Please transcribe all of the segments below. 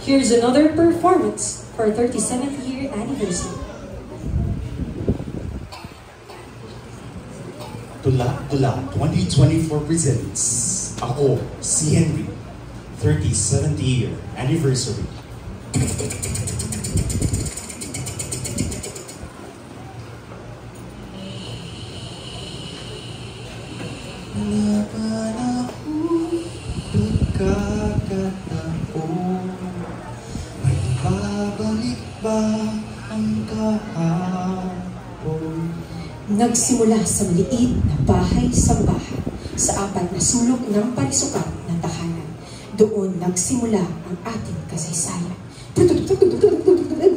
Here's another performance for our 37th year anniversary. Tula 2024 presents Ako, si Henry, 37th year anniversary. Laban ako, pagkakataon, may babalik ba ang kahapon? Nagsimula sa maliit na bahay-sambahan sa apat na sulok ng parisukat ng tahanan. Doon nagsimula ang ating kasaysayan. 1987,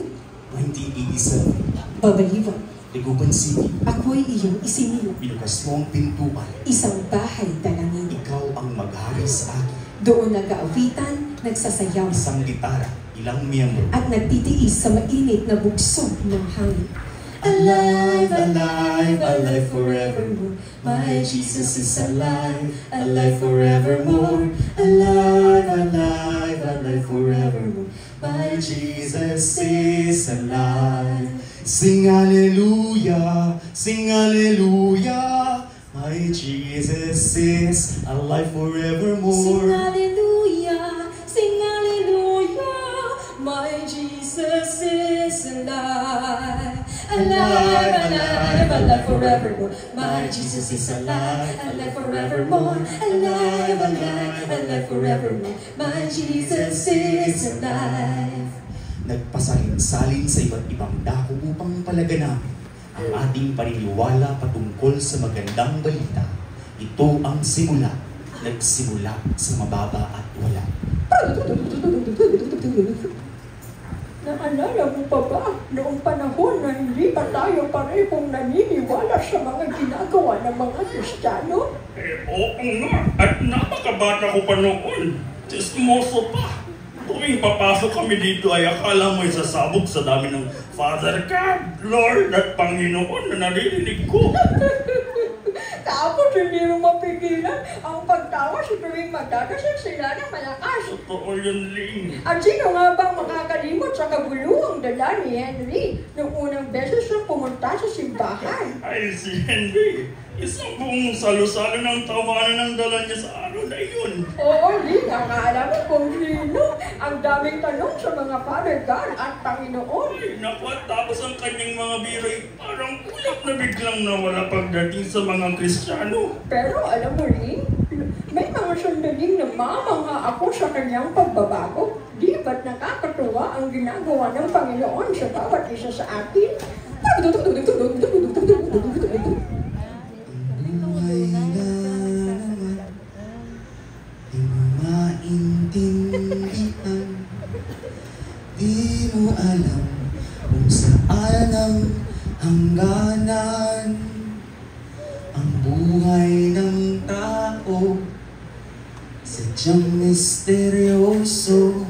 Babaliwan, Liguban City. ako'y iyong isinilo. Binukas mo ang pintuan. Isang bahay dalangin. Ikaw ang maghari sa akin. Doon nag-aawitan, nagsasayaw, Isang gitara, ilang miyembro. at nagtitiis sa mainit na bugso ng hangin. Alive, alive, alive forevermore. My Jesus is alive, alive forevermore. Alive, alive, alive forevermore. My Jesus is alive. Sing hallelujah, sing hallelujah. My Jesus is alive Sing forevermore. hallelujah, sing hallelujah, my Jesus is alive. Alive, alive, alive forevermore. My Jesus is alive, alive forevermore. Alive, alive, alive forevermore. My Jesus is alive. Nagpasalin-salin sa iba't ibang dako upang palaganamin ang ating paniniwala patungkol sa magandang balita. Ito ang simula, nagsimula sa mababa at wala. Naalala mo pa ba noong panahon na hindi pa tayo parehong naniniwala sa mga ginagawa ng mga Kristiyano? Oo nga, at napakabata ko pa noon. Chismoso pa. Tuwing papasok kami dito ay akala mo isasabog sa dami ng Father God, Lord at Panginoon na naririnig ko. Tapos hindi mo mapigilan ang pagtawa sa tuwing magdadasal sila ng malakas. Totoo yun, Ling. At sino nga bang makakalimot sa kabuluhang dala ni Henry noong unang beses na pumunta sa simbahan? Ay, si Henry. Isang buong salo-salo ng tawanan ang dala niya sa araw na iyon. Oo, Ling, ang alam mo kung sino. Ang daming tanong sa mga Father God at Panginoon. Ay, naku, at tapos ang kanyang mga biro'y parang ulap na biglang nawala pagdating sa mga Kristiyano. Pero alam mo, Ling, may mga sandaling namamangha ako sa kanyang pagbabago. Di ba't nakakatuwa ang ginagawa ng Panginoon sa bawat isa sa atin? Buhay na naman, di mo maintindihan. Di mo alam kung saan ang hangganan. Ang buhay ng tao, sadyang misteryoso.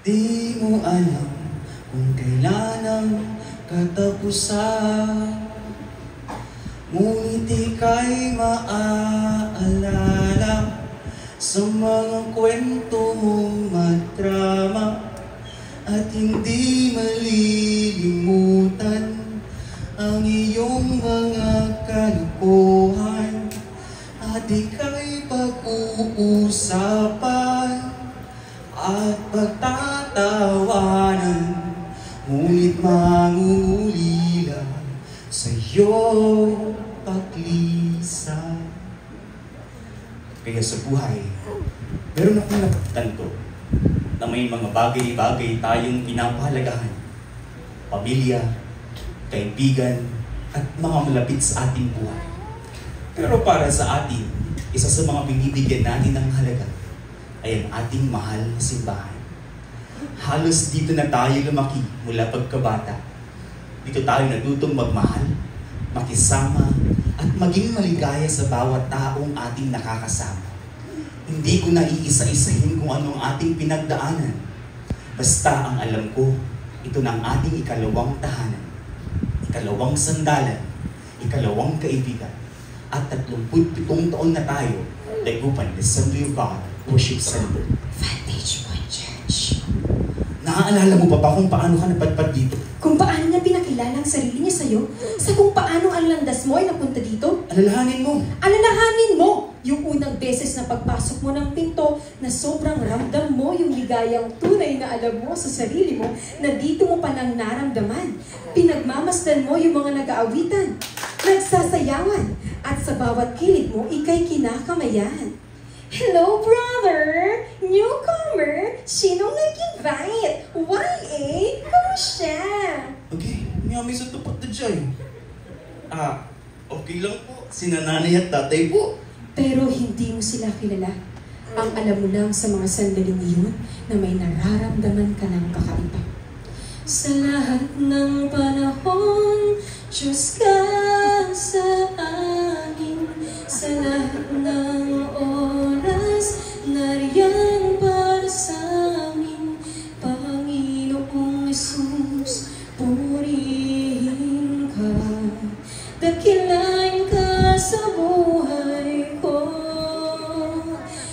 Di mo alam kung kailan ang katapusan. Ngunit ika'y maaalala sa mga kwento mong madrama at hindi malilimutan ang iyong mga kalokohan at ika'y pag-uusapan at pagtatawanan, ngunit mangungulila sa iyong paglisan. Kaya sa buhay, meron akong napagtanto na may mga bagay-bagay tayong pinapahalagahan. Pamilya, kaibigan, at mga malapit sa ating buhay. Pero para sa atin, isa sa mga binibigyan natin ng halaga ay ang ating mahal na simbahan. Halos dito na tayo lumaki mula pagkabata. Dito tayo natutong magmahal, makisama, at maging maligaya sa bawat taong ating nakakasama. Hindi ko na iisa-isahin kung anong ating pinagdaanan. Basta ang alam ko, ito na ang ating ikalawang tahanan, ikalawang sandalan, ikalawang kaibigan, at 37 taon na tayo, Dagupan Assembly of God Worship Center, Vantage Point Church. Naaalala mo pa ba kung paano ka napadpad dito? Kung paano niya pinakilala ang sarili niya sa'yo, sa kung paano ang landas mo ay napunta dito. Alalahanin mo. Alalahanin mo yung unang beses na pagpasok mo ng pinto na sobrang ramdam mo yung ligayang tunay na alam mo sa sarili mo na dito mo palang naramdaman. Pinagmamasdan mo yung mga nag-aawitan, nagsasayawan, at sa bawat kilig mo, ika'y kinakamayan. Hello, brother! Newcomer! Sinong nag-invite? YA? Kumusta? Okay, may sa tapat na dyan. Okay lang po. Sina nanay at tatay po. Pero hindi mo sila kilala. Ang alam mo lang sa mga sandaling iyon na may nararamdaman ka ng kakaiba. Sa lahat ng panahon, Diyos ka sa akin. Sa lahat ng oras, nariyan para sa amin. Panginoong Jesus, purihin ka. Dakilain ka sa buhay ko.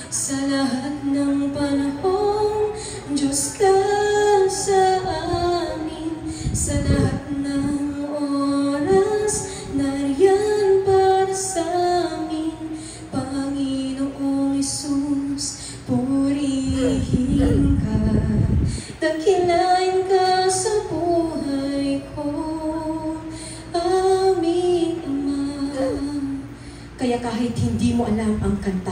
Sa lahat ng panahon, Diyos ka sa amin. Sa lahat ng oras, nariyan para sa amin. Panginoong Jesus, purihin ka. Dakilain ka sa buhay ko. Aming Ama. Kaya kahit hindi mo alam ang kanta,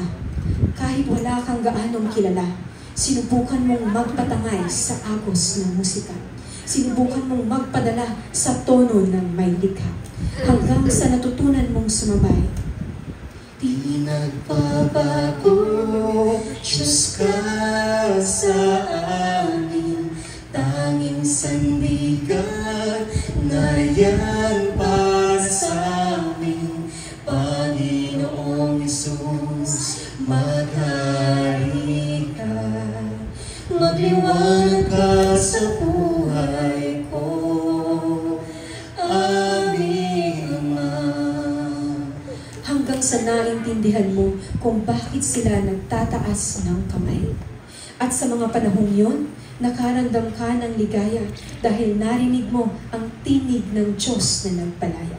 kahit wala kang gaanong kilala, sinubukan mong magpatangay sa agos ng musika. Sinubukan mong magpadala sa tono ng may likha. Hanggang sa natutunan mong sumabay. Di nagbabago, Diyos ka sa amin. Tanging sandigan, nariyan para sa amin. Panginoong Jesus, maghari ka. Magliwanag ka sa buhay ko. Aming Ama. Hanggang sa naintindihan mo kung bakit sila nagtataas ng kamay. At sa mga panahong yun, nakaramdam ka ng ligaya dahil narinig mo ang tinig ng Diyos na nagpalaya.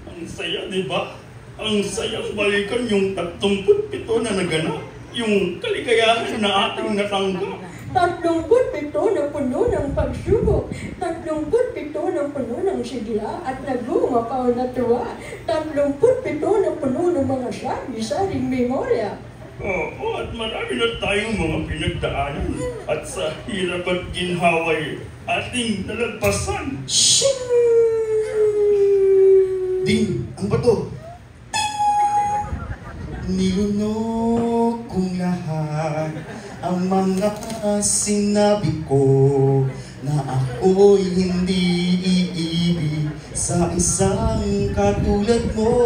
Ang saya, di ba? Ang sayang balikan yung 37 na naganap. Yung kaligayahan na ating natanggap. 37 na puno ng pagsubok, 37 na puno ng sigla at nagumapaw na tuwa, 37 na puno ng mga sari-saring memorya. Oo, at marami na tayong mga pinagdaanan. At sa hirap at ginhaway, ating nalagpasan. Ding! Ang bato! Nilunok kong lahat ang mga sinabi ko na ako'y hindi iibig sa isang katulad mo.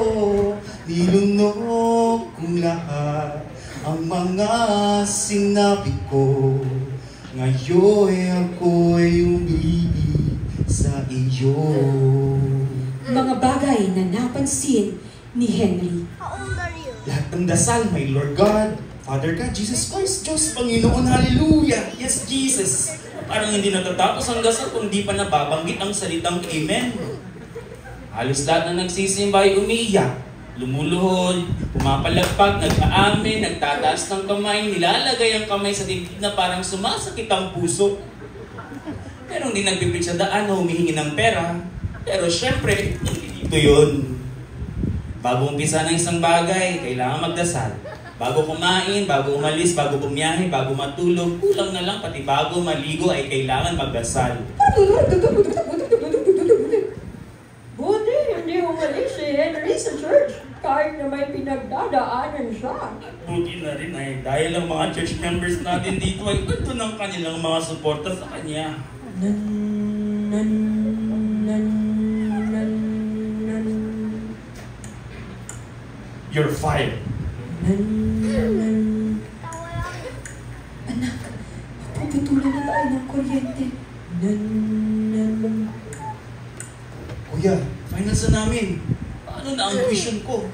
Nilunok kong lahat ang mga sinabi ko. Ngayon ako'y umibig sa iyo. Mga bagay na napansin ni Henry. Lahat ng dasal, my Lord God, Father God, Jesus Christ, Diyos, Panginoon, Hallelujah! Yes, Jesus! Parang hindi natatapos ang dasal kung di pa nababanggit ang salitang Amen. Halos lahat na nagsisimba ay umiiyak, lumuluhod, pumapalagpag, nag-aamin, nagtataas ng kamay, nilalagay ang kamay sa dibdib na parang sumasakit ang puso. Pero hindi nagbibig sa daan o humihingi ng pera. Pero syempre, hindi dito yun. Bago umpisa ng isang bagay, kailangan magdasal. Bago kumain, bago umalis, bago bumiyahe, bago matulog, kulang na lang pati bago maligo ay kailangan magdasal. Buti hindi umalis si Henry sa church kahit na may pinagdadaanan siya. Buti na rin ay dahil ang mga church members natin dito ay ito ng kanilang mga suporta sa kanya. You're fired. Anak, puputulan na tayo ng kuryente. Kuya, finals na namin. Paano na ang tuition ko?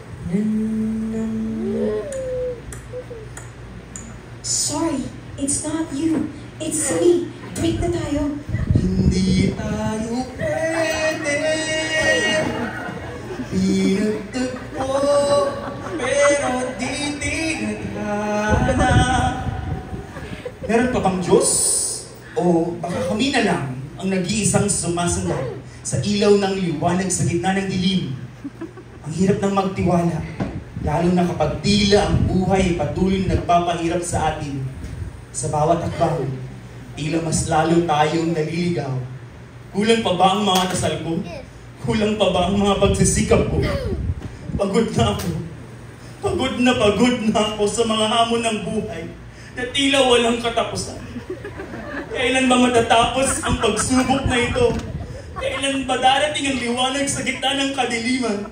Sorry, It's not you. It's me. Break na tayo. Hindi tayo pwede pinagtagpo, pero di tinadhana. Meron pa bang Diyos? O baka kami na lang ang nag-iisang sumasandal sa ilaw ng liwanag sa gitna ng dilim? Ang hirap ng magtiwala, lalo na kapag tila ang buhay patuloy na nagpapahirap sa atin. Sa bawat hakbang, tila mas lalo tayong naliligaw. Kulang pa ba ang mga dasal ko? Kulang pa ba ang mga pagsisikap ko? Pagod na ako. Pagod na ako sa mga hamon ng buhay na tila walang katapusan. Kailan ba matatapos ang pagsubok na ito? Kailan ba darating ang liwanag sa gitna ng kadiliman?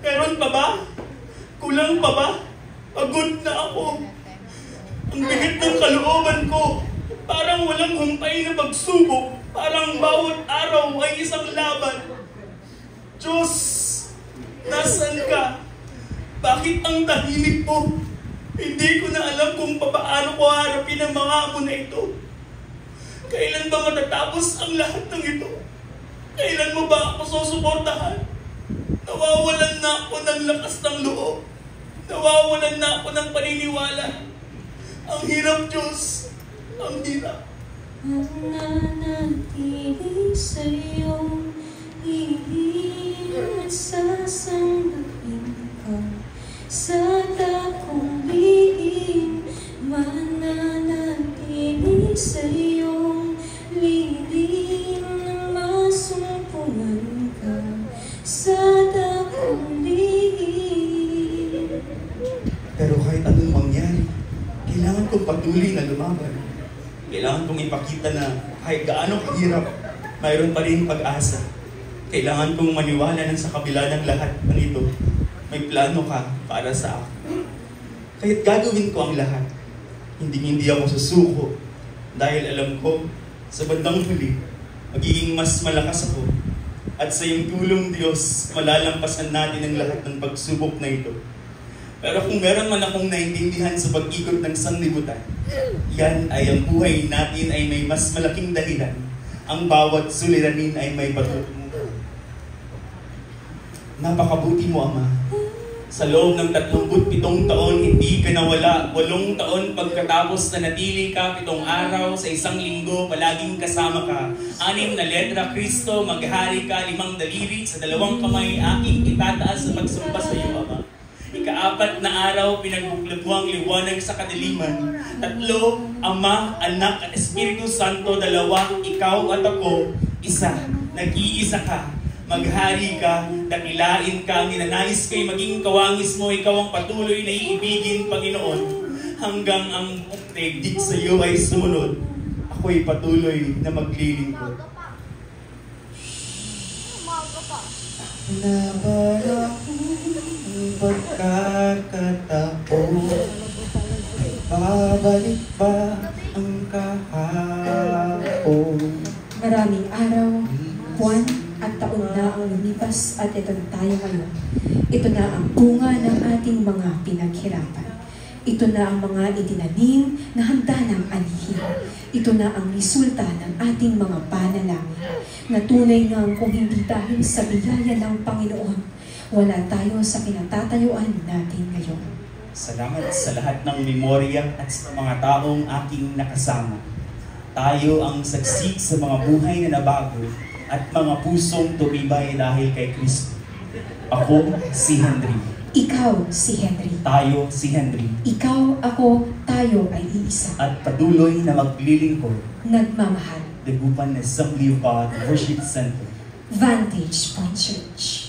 Meron pa ba? Kulang pa ba? Pagod na ako. Ang bigat ng kalooban ko. Parang walang humpay na pagsubok. Parang bawat araw ay isang laban. Diyos, nasan ka? Bakit ang tahimik mo? Hindi ko na alam kung paano ko harapin ang mga hamon na ito. Kailan ba matatapos ang lahat ng ito? Kailan mo ba ako susuportahan? Nawawalan na ako ng lakas ng loob. Nawawalan na ako ng paniniwala. Ang hirap, Diyos. Ang hirap. Mananatili sa'yong ibig at sasanggapin ka sa dakong lihim. Mananatili sa'yong lihim nang masumpungan ka sa dakong lihim. Pero kahit anong mangyari, kailangan kong patuloy na lumaban. Kailangan kong ipakita na kahit gaano kahirap, mayroon pa rin pag-asa. Kailangan kong maniwala na sa kabila ng lahat ng ito, may plano ka para sa akin. Kahit gagawin ko ang lahat, hindi ako susuko dahil alam ko sa bandang huli, magiging mas malakas ako at sa iyong tulong, Diyos, malalampasan natin ang lahat ng pagsubok na ito. Pero kung meron man akong naintindihan sa pag-ikot ng sanlibutan, yan ay ang buhay natin ay may mas malaking dahilan. Ang bawat suliranin ay may patutunguhan. Napakabuti mo, Ama. Sa loob ng 37 taon, hindi ka nawala. 8 taon pagkatapos na natili ka, 7 araw sa 1 linggo, palaging kasama ka. 6 na letra, Kristo, maghari ka, 5 daliri, sa 2 kamay, aking itataas sa pagsumpa sa iyo, Ama. Ika-4 na araw, pinagbuklat mo ang liwanag sa kadiliman. 3, Ama, Anak at Espiritu Santo, 2, ikaw at ako, 1, nag-iisa ka. Maghari ka, dakilain ka, ninanais kay maging kawangis mo, ikaw ang patuloy na iibigin, Panginoon, hanggang ang daigdig sa iyo ay sumunod. Ako'y patuloy na maglilingkod. Nabalang pagkakataon, babalik ba ang kahapon? Maraming araw, buwan, at taon na ang lumipas at ito na tayo ngayon. Ito na ang bunga ng ating mga pinaghirapan. Ito na ang mga itinanim na handa ng anihin. Ito na ang resulta ng ating mga panalangin. Na tunay ngang kung hindi dahil sa biyaya ng Panginoon, wala tayo sa kinatatayuan natin ngayon. Salamat sa lahat ng memorya at sa mga taong aking nakasama. Tayo ang saksi sa mga buhay na nabago at mga pusong tumibay dahil kay Kristo. Ako si Henry. Ikaw si Henry. Tayo si Henry. Ikaw, ako, tayo ay iisa. At patuloy na maglilingkod. Nagmamahal. Dagupan Assembly of God Worship Center. Vantage Point Church.